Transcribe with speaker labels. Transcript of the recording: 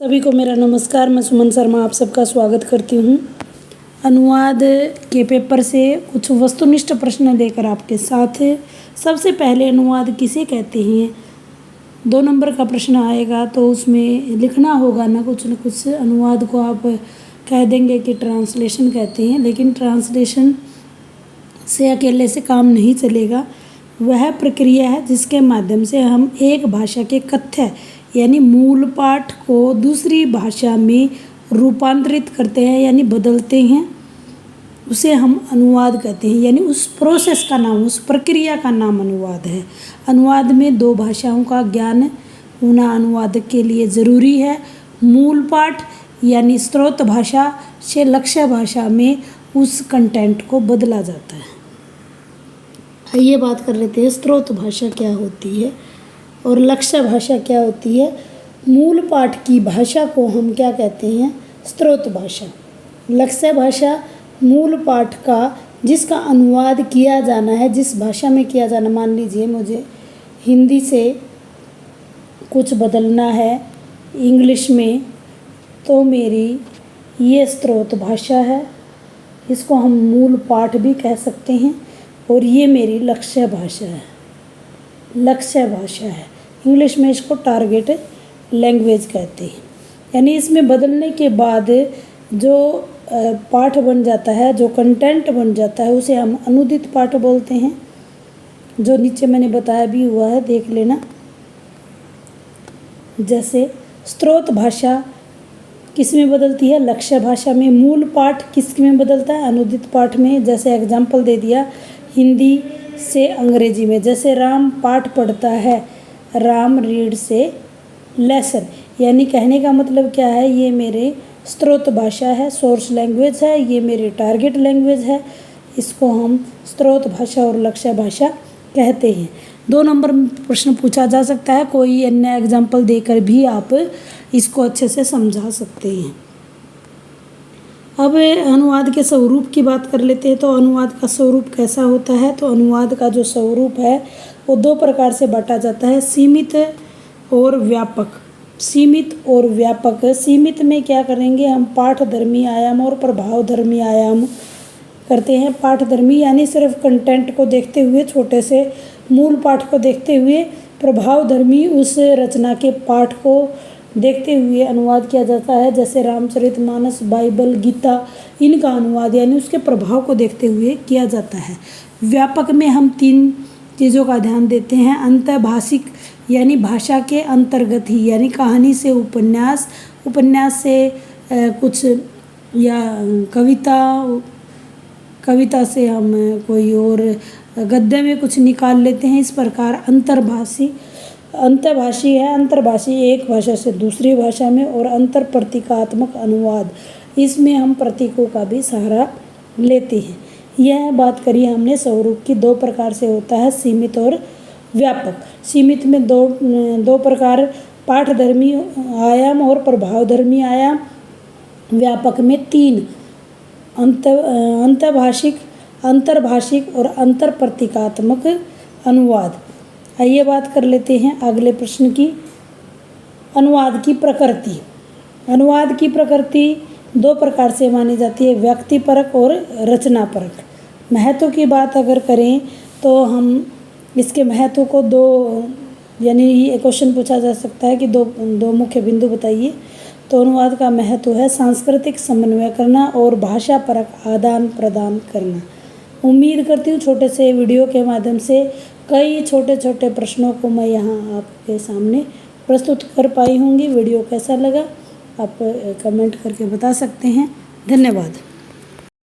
Speaker 1: सभी को मेरा नमस्कार। मैं सुमन शर्मा आप सबका स्वागत करती हूँ। अनुवाद के पेपर से कुछ वस्तुनिष्ठ प्रश्न लेकर आपके साथ। सबसे पहले अनुवाद किसे कहते हैं, 2 नंबर का प्रश्न आएगा तो उसमें लिखना होगा ना कुछ। अनुवाद को आप कह देंगे कि ट्रांसलेशन कहते हैं, लेकिन ट्रांसलेशन से अकेले से काम नहीं चलेगा। वह प्रक्रिया है जिसके माध्यम से हम एक भाषा के कथ्य यानी मूल पाठ को दूसरी भाषा में रूपांतरित करते हैं यानी बदलते हैं, उसे हम अनुवाद कहते हैं। यानी उस प्रोसेस का नाम, उस प्रक्रिया का नाम अनुवाद है। अनुवाद में 2 भाषाओं का ज्ञान होना अनुवादक के लिए ज़रूरी है। मूल पाठ यानी स्रोत भाषा से लक्ष्य भाषा में उस कंटेंट को बदला जाता है। आइए बात कर लेते हैं स्रोत भाषा क्या होती है और लक्ष्य भाषा क्या होती है। मूल पाठ की भाषा को हम क्या कहते हैं, स्रोत भाषा। लक्ष्य भाषा मूल पाठ का जिसका अनुवाद किया जाना है, जिस भाषा में किया जाना। मान लीजिए मुझे हिंदी से कुछ बदलना है इंग्लिश में, तो मेरी ये स्रोत भाषा है, इसको हम मूल पाठ भी कह सकते हैं, और ये मेरी लक्ष्य भाषा है। लक्ष्य भाषा है, इंग्लिश में इसको टारगेट लैंग्वेज कहते हैं। यानी इसमें बदलने के बाद जो पाठ बन जाता है, जो कंटेंट बन जाता है, उसे हम अनुदित पाठ बोलते हैं। जो नीचे मैंने बताया भी हुआ है, देख लेना। जैसे स्रोत भाषा किस में बदलती है, लक्ष्य भाषा में। मूल पाठ किस में बदलता है, अनुदित पाठ में। जैसे एग्जाम्पल दे दिया, हिंदी से अंग्रेजी में। जैसे राम पाठ पढ़ता है, राम रीड से लेसन। यानी कहने का मतलब क्या है, ये मेरे स्रोत भाषा है, सोर्स लैंग्वेज है, ये मेरी टारगेट लैंग्वेज है। इसको हम स्रोत भाषा और लक्ष्य भाषा कहते हैं। 2 नंबर में प्रश्न पूछा जा सकता है, कोई अन्य एग्जाम्पल देकर भी आप इसको अच्छे से समझा सकते हैं। अब अनुवाद के स्वरूप की बात कर लेते हैं। तो अनुवाद का स्वरूप कैसा होता है, तो अनुवाद का जो स्वरूप है वो 2 प्रकार से बांटा जाता है, सीमित और व्यापक। सीमित और व्यापक। सीमित में क्या करेंगे हम, पाठधर्मी आयाम और प्रभावधर्मी आयाम करते हैं। पाठधर्मी यानी सिर्फ कंटेंट को देखते हुए, छोटे से मूल पाठ को देखते हुए। प्रभावधर्मी उस रचना के पाठ को देखते हुए अनुवाद किया जाता है। जैसे रामचरितमानस, बाइबल, गीता, इनका अनुवाद यानी उसके प्रभाव को देखते हुए किया जाता है। व्यापक में हम 3 चीज़ों का ध्यान देते हैं। अंतःभाषिक यानी भाषा के अंतर्गत ही, यानी कहानी से उपन्यास, उपन्यास से कुछ या कविता से हम कोई और गद्य में कुछ निकाल लेते हैं। इस प्रकार अंतर्भाषी है। अंतर्भाषी एक भाषा से दूसरी भाषा में। और अंतर प्रतीकात्मक अनुवाद, इसमें हम प्रतीकों का भी सहारा लेते हैं। यह बात करी हमने स्वरूप की। 2 प्रकार से होता है, सीमित और व्यापक। सीमित में दो प्रकार, पाठधर्मी आयाम और प्रभावधर्मी आयाम। व्यापक में 3, अंतर्भाषिक और अंतर प्रतीकात्मक अनुवाद। आइए बात कर लेते हैं अगले प्रश्न की, अनुवाद की प्रकृति। अनुवाद की प्रकृति 2 प्रकार से मानी जाती है, व्यक्तिपरक और रचनापरक। महत्व की बात अगर करें तो हम इसके महत्व को 2, यानी ये क्वेश्चन पूछा जा सकता है कि दो मुख्य बिंदु बताइए। तो अनुवाद का महत्व है सांस्कृतिक समन्वय करना और भाषा परक आदान प्रदान करना। उम्मीद करती हूँ छोटे से वीडियो के माध्यम से कई छोटे छोटे प्रश्नों को मैं यहाँ आपके सामने प्रस्तुत कर पाई होंगी। वीडियो कैसा लगा आप कमेंट करके बता सकते हैं। धन्यवाद।